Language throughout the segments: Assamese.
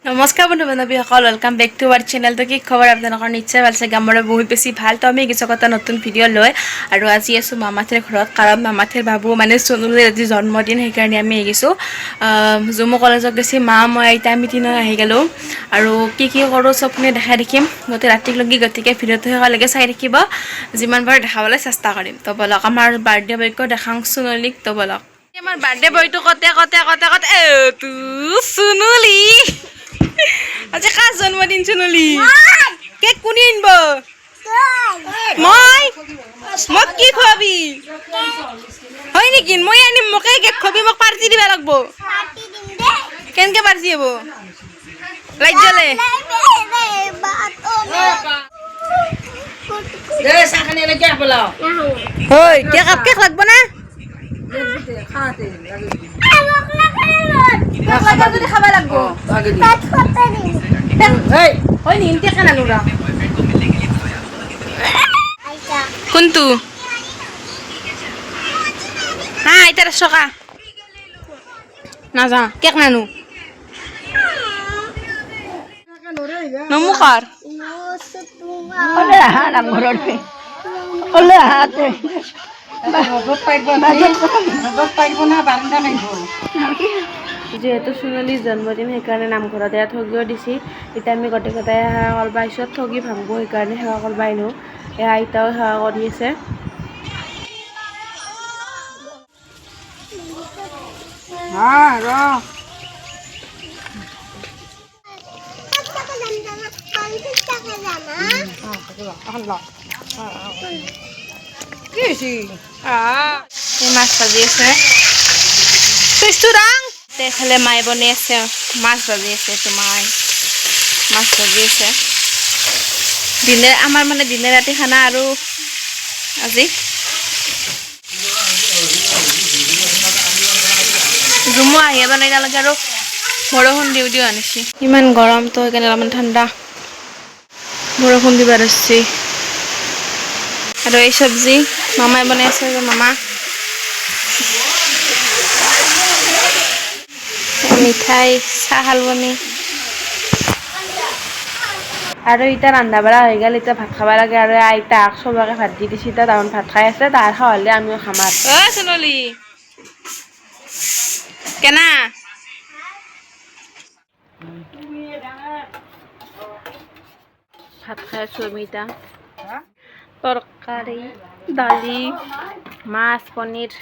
নমস্কাৰ বন্ধু বান্ধৱীসকল, welcome back to our channel. তো কি খবৰ আপোনালোকৰ? নিশ্চয় ভাল চাগে, আমাৰো বহুত বেছি ভাল। তো আমি কিছু এটা নতুন ভিডিঅ' লৈ আৰু আজি আছোঁ মামাথিৰ ঘৰত, কাৰণ মামাথিৰ বাবু মানে চনুৰ আজি জন্মদিন, সেইকাৰণে আমি আহিছোঁ। জুমু কলেজত গৈছে মা, মই আইতা আমি তিনিও আহি গ'লোঁ। আৰু কি কৰোঁ চবখিনি দেখাই দেখিম গোটেই ৰাতিলৈকে, গতিকে ভিডিঅ'টো শেষলৈকে চাই থাকিব। যিমান পাৰোঁ দেখাবলৈ চেষ্টা কৰিম। তো বলক আমাৰ বাৰ্থডে বয়কো দেখাওঁ চুনলিক। তো বলক আমাৰ বাৰ্থডে বয়টো কতে তো চুনুলি আজি কাৰ জন্মদিন? চুনুলি কেক কোনে আনিব? মই মোক কি খুৱাবি? হয় নেকি? মই আনিম, মোকে কেক খুৱাবি, মোক পাৰ্টি দিব লাগিব। কেনেকৈ পাৰ্টি হ'ব? লাইট জ্বলে কেক লাগব না? খাবা লাগব হয় নি? কেক নানো ৰ। কোনটো? হা আইতাৰ চকা নাযা, কেক নানো নমুখাৰ যিহেতু চুনলিৰ জন্মদিন, সেইকাৰণে নামঘৰত এয়া ঠগিও দিছে। এতিয়া আমি গোটেইকেইটাই সেৱা কৰিব আহিছোঁ, ঠগি ভাঙব, সেইকাৰণে সেৱা কৰিব আহিলোঁ। এয়া আইতাও সেৱা কৰি আছে। মাছ ভাজি আছে, এইফালে মায়ে বনাই আছে, মাছ ভাজি আছে। তোমাৰ মাছ ভাজি আছে। আমাৰ মানে দিনে ৰাতি খানা আৰু আজি জুমু আহি বনাই নালাগে আৰু বৰষুণ দিও আনিছে। ইমান গৰমটো সেইকাৰণে অলপমান ঠাণ্ডা, বৰষুণ দিব ধৰিছে। আৰু এই চব্জি মামাই বনাই আছে। মামা মিঠাই চাহ খাল বনি আৰু এতিয়া ৰন্ধা বঢ়া হৈ গ'ল। এতিয়া ভাত খাব লাগে আৰু আইতাক চবকে ভাত দি দিছে। এতিয়া তাহোন ভাত খাই আছে, তাহাৰ খাৱা হ'লে আমিও খাম। চুনলি কেনা ভাত খাই আছোঁ আমি এতিয়া। তৰকাৰী, দালি, মাছ, পনীৰ।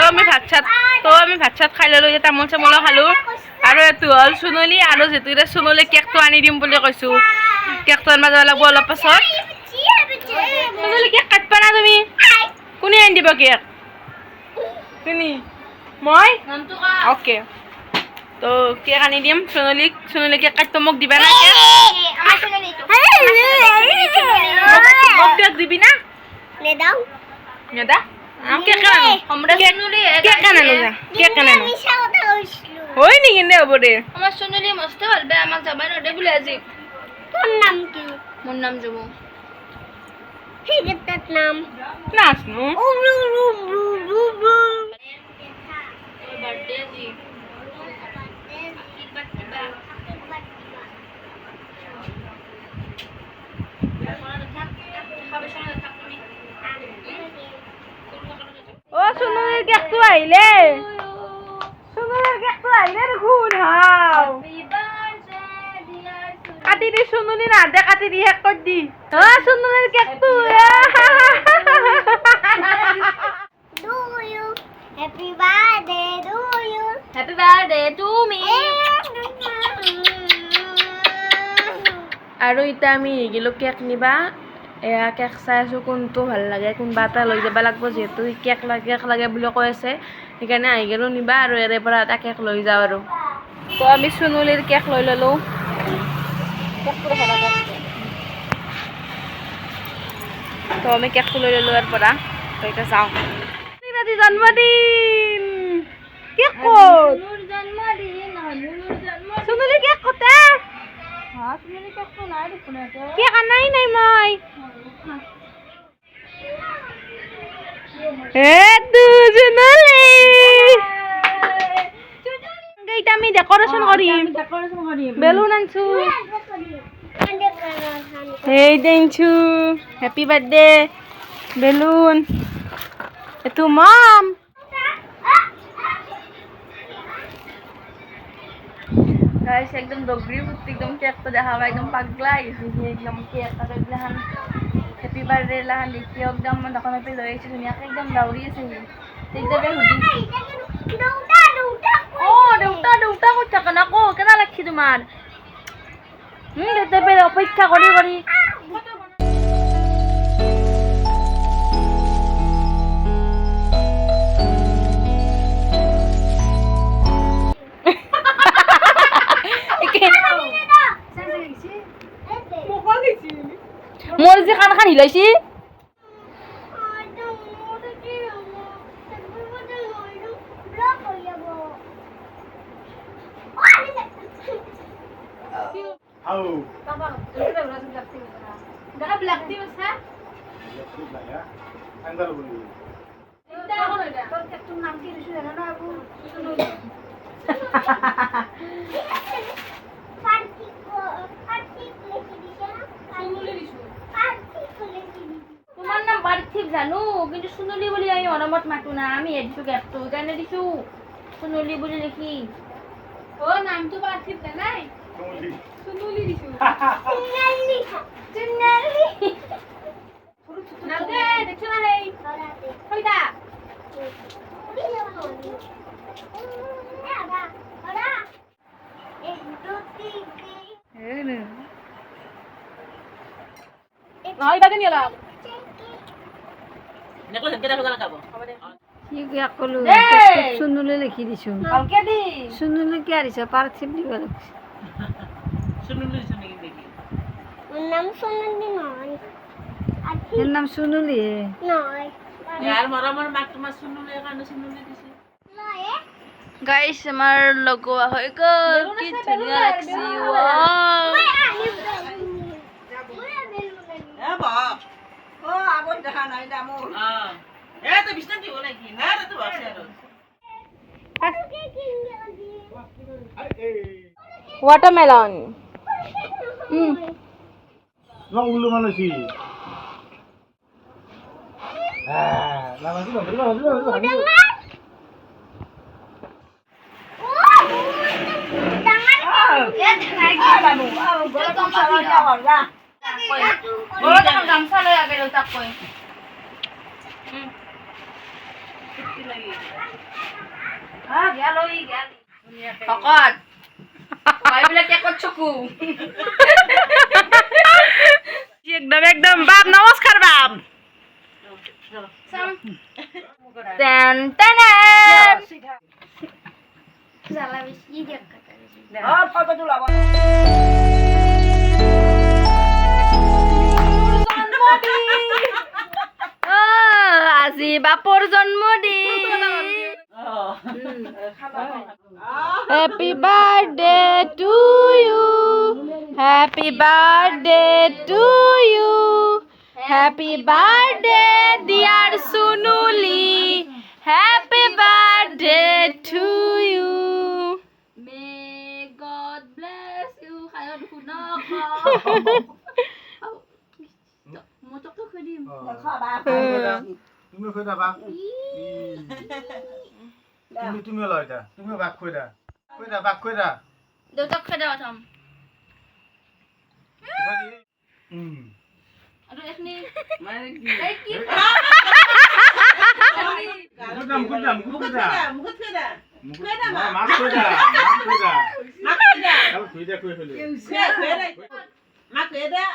আমি ভাত চাত খাই ললোঁ, তামোল চামোলো খালোঁ। আৰু এইটো হ'ল চুনলি, আৰু যিটো চুনলি কেকটো আনি দিম বুলি কৈছোঁ, কেকটো আনিব যাব লাগিব অলপ পাছত। চুনলি কেক কাটবা না তুমি? কোনে আনি দিব কেক? তুমি? মই? অ'কে। তো কেক আনি দিম চুনলিক। চুনলি কেক কাটব, মোক দিবা না কেক? মোক কেক দিবি না? নেদা? কেক আনো, কেক আনো যা, কেক আনো। হয় নেকি? দে হ'ব দে। আমাৰ চুনলি মস্ত ভাল পায়, আমাক যাবা নদে বোলে আজি। তোৰ নাম কি? মোৰ নাম জুমু। সেইকেইটাৰ নাম নাজনো। অ' চুনুলিৰ কেকটো আহিলে, চুনুলিৰ কেকটো আহিলে দেখোন। কাটি দি, চুনুলি নাহাতে কাটি দি শেষ কৰি দি। অ' চুনুলিৰ কেকটো Happy birthday to me. আৰু এতিয়া আমি গেলো কেক নিবা। এয়া কেক চাই আছোঁ কোনটো ভাল লাগে, কোনোবা এটা লৈ যাব লাগিব। যিহেতু কেক লাগে বুলি কৈ আছে, সেইকাৰণে আহি গ'লোঁ নিবা। আৰু ইয়াৰে পৰা এটা কেক লৈ যাওঁ আৰু। তো আমি চুনুলিৰ কেক লৈ ল'লোঁ। তো আমি কেকটো লৈ ল'লোঁ ইয়াৰ পৰা। তো এতিয়া যাওঁ। আজি জন্মদিন, কেক ক'ত? চুনুলিৰ কেক ক'তে? কেক আনাই নাই মই। এইটা আমি ডেকোরেশন করিম বেলুন আনছু এই দেনছু হ্যাপি বার্থডে বেলুন এটু মম গাইস একদম ডগরি ফুটি একদম কেক তো দেখা হয় একদম পাগলাই একদম কেক আর একদম হ্যাপি বার্থডে লাহান দেখি একদম তখন আমি লৈ আহিছোঁ ধুনীয়াকৈ একদম দাউৰি আছে একদম দেউতা দেউতা কৈ থাকা নকো কেনা লাগছি তোমাৰ দেউতা অপেক্ষা কৰি কৰি মোৰ যে কাণ খান হিলাইছি তোমার নাম পার্থিব জানো কিন্তু সুনলি বলি আমি অনমত মাতো না আমি এদিছো গ্যাপটো জানে দিছো সুনলি বলি লিখি ও নামটো পার্থিব নাই সুনলি দিছো সুনলি সুনলি নাও দে দেখছো না হেই কইতা Nói ba cái nhiều là necklace কেটা ফেলা লাগাবো কি গিয়া কলো সুনুলে লিখি দিছো কালকে দি সুনুলে কি আরিছ পার্থিব দিব লাগছে শুনুলি শুনি দেখি নাম সোনালি নয় এর নাম সুনুলি নয় यार মরমর মাক তোমার শুনুলি কানে শুনুলি দিছি নয় গাইস আমার লগোয়া হয়ে গেল কি ধুনিয়া লাগছি ওয়াও এ বা ও আগত দেখা নাই দামো এ তো বিষ্ণু দিব নাকি না রে তো বাসে আর watermelon Lo ulu mana sih? Lama sih, lama. গামছা লৈ আগে তাক কই শকত এইবিলাক কেকত চকু একদম একদম বাপ নমস্কাৰ বাপ টেন টেন জ্বালা বেশি দেখা ফটো তুলাব আজি বাপৰ জন্মদিন happy birthday to you happy birthday to you happy birthday dear Sunuli happy birthday to you may God bless you খায়ন শুনক মতক খুদিম Tumi kau dah bak. Tumi lah dah. Tumi bak kau dah. Kau dah bak kau dah. দেউতাক খেদা থম আৰু এখনি মানে কি এই কি Mukudam. মুখত কেডা Mak kau dah. মাক কেডা Kau kau dah kau hello. মাক কেডা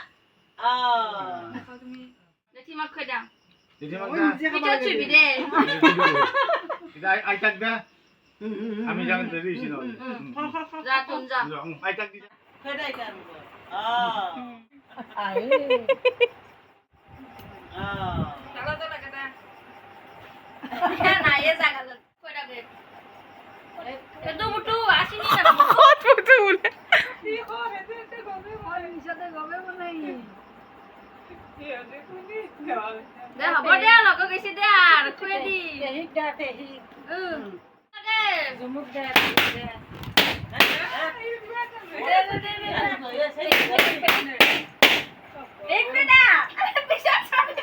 দেখি মাক খেদা Jadi mana? ভিডিও ছবি দে Kita ai tak dah. Kami jangan dari sini. যা তুন যা Ai tak dia. কেডা কাম লাগা তো লাগা দা না এ জায়গা কইরা দে এদু মুটু আসিনি না মুটু বলে সাথে গবে বলাই দে হ'ব দে লগ গৈছে দে আৰু খুৱে দি পেহীক দে পেহীক জুমুক দে এক বেটা পিছত চাবি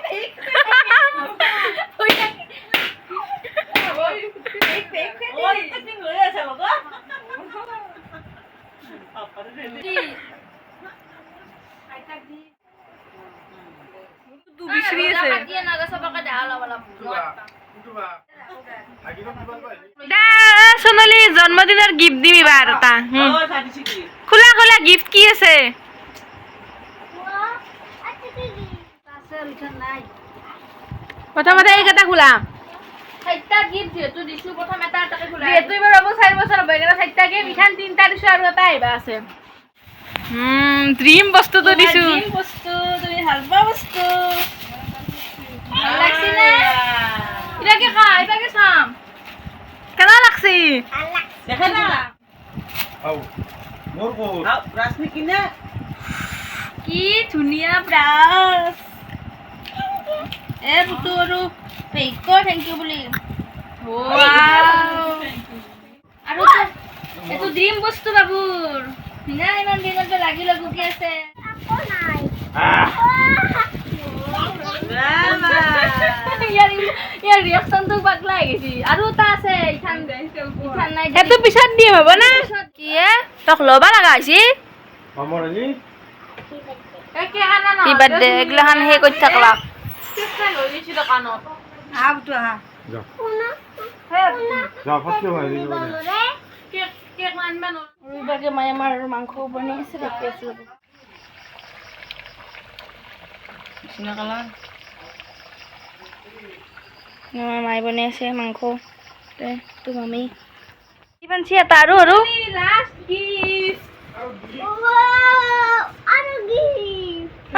এক সোণালী জন্মদিনৰ গিফ্ট দিম এবাৰ এটা খোলা খোলা গিফট কি আছে প্ৰথমতে এইকেইটা খোলা চাৰিটা গিফ্ট যিহেতু দিছো প্ৰথম এটা এটাকে খোলা যিহেতু এইবাৰ ৰ'ব 4 বছৰ হ'ব এইকেইটা চাৰিটা গিফ্ট ইখান 3টা দিছো আৰু এটা আহিবা আছে ড্ৰিম বস্তুটো দিছো বস্তু তুমি ভাল পোৱা বস্তু ভাল লাগছি নে এটাকে খা এটাকে চাম কেনে লাগছি দেখা না আও মোৰ ক'ত ব্ৰাছ কিনে কি ধুনীয়া ব্ৰাছ এ পুতু আৰু পেইকো থেংক ইউ বুলি আৰু এইটো ড্ৰিম বস্তু বাবুৰ না ইমান দিনতে লাগি কি আছে ইয়াৰ ৰিয়েকশ্যনটো পাগলা হৈ গৈছে আৰু এটা আছে ইখান নাই সেইটো পিছত দিম হ'ব না কি তোক ল'বা লগা হৈছে আমাৰ আজি একে আনা না কি বাৰ্থডে এগলাখান হে কৰি থাকলা যা যা ফাটি হৈ দিব ৰবিবাৰে মায়ে আমাৰ মাংস বনাই আছে দেখি আছো আমাৰ মায়ে বনাই আছে মাংস তো মামী কিমান চিয়া তাৰো আৰু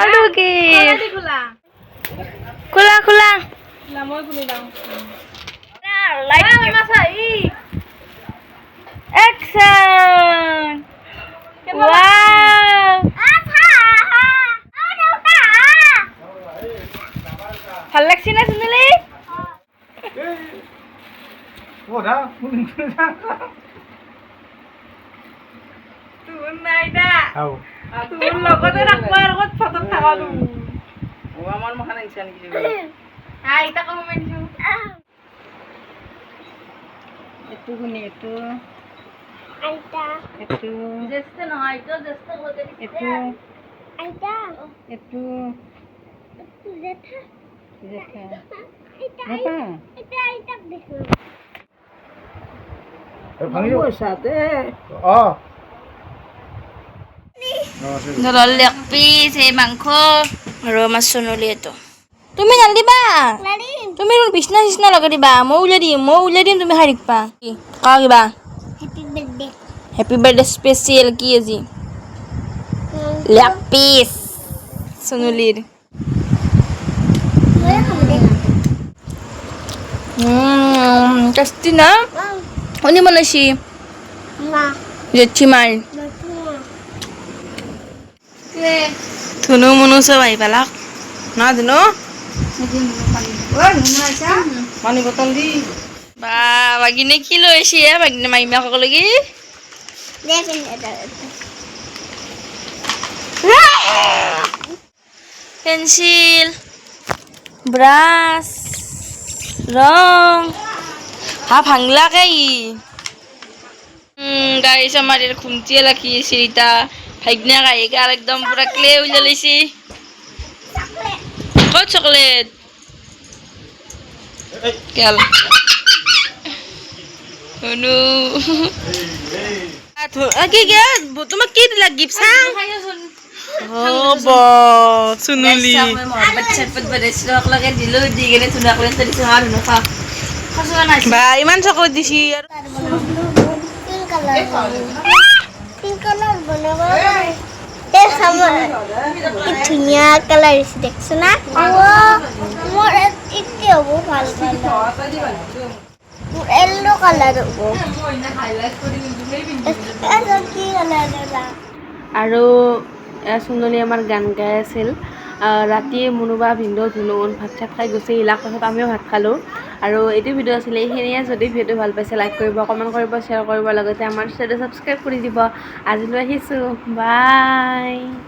আৰু কি খোলা খোলা মই খুলি দাও Action! Wow! ভাল লাগছি না সোনালি ও দা তোৰ নাই দা আও তোৰ লগতে ৰাখবা আৰু ক'ত ফটোত থাকালো ও আমার মখান আইছা নাকি হাই তা কম মানছো একটু গুনি একটু আইতা একটু জ্যেষ্ঠ নহয় তো জ্যেষ্ঠ হতে একটু আইতা একটু জেঠা দেখা এটা বাবা এটা আইতা দেখো ভাঙিও সাথে অ ধরল লেগ পিস এই মাংস আৰু আমাৰ সোনালি এটো তুমি নালদিবা লাৰি তুমি বিছনা চিছনা লগাই দিবা মই উলিয়াই দিম তুমি খাই দিবা কি কা কিবা happy birthday happy birthday special কি আজি লেগ পিস সোনালিৰ মই খাম দে টেষ্টি না কোনে বনাইছি মা জেঠিমাৰ বাতুমা ধুনু মুনু চব আহি পালাক না ধুনু পানি বোতল দি বা বাগিনে কি লৈ আহিছে বাগিনে মাইমাকক লাগি দে এটা পেন্সিল ব্রাশ রং হা ভাঙলাকে গাড়ি আমার খুমচিয়ে রাখি সিরিতা ভাইগনা গাড়ি আর একদম পুরা ক্লে উলিয়ে লৈছি কত চকলেট কেল অনু কি গে তোমাক কি দিলা গিফট চাং হ'ব সোনালি বা ইমান চকলেট দিছি আৰু পিঙ্ক কালার বনাবো এ সামনে কি ধুনিয়া কালার আছে দেখছো না ও মোর ইতে হবো ভাল মোর ইয়েলো কালার হবো এটা কি কালার এটা আৰু সোণালী আমাৰ গান গাই আছিল ৰাতিয়ে মুনুবা ভিনদেউ ধুনুন ভাত চাত খাই গুচি আহিলাক পাছত আমিও ভাত খালোঁ আৰু এইটো ভিডিঅ' আছিলে এইখিনিয়ে যদি ভিডিঅ'টো ভাল পাইছে লাইক কৰিব কমেণ্ট কৰিব শ্বেয়াৰ কৰিব লগতে আমাৰ চেনেলটো ছাবস্ক্ৰাইব কৰি দিব আজিলৈ আহিছোঁ বাই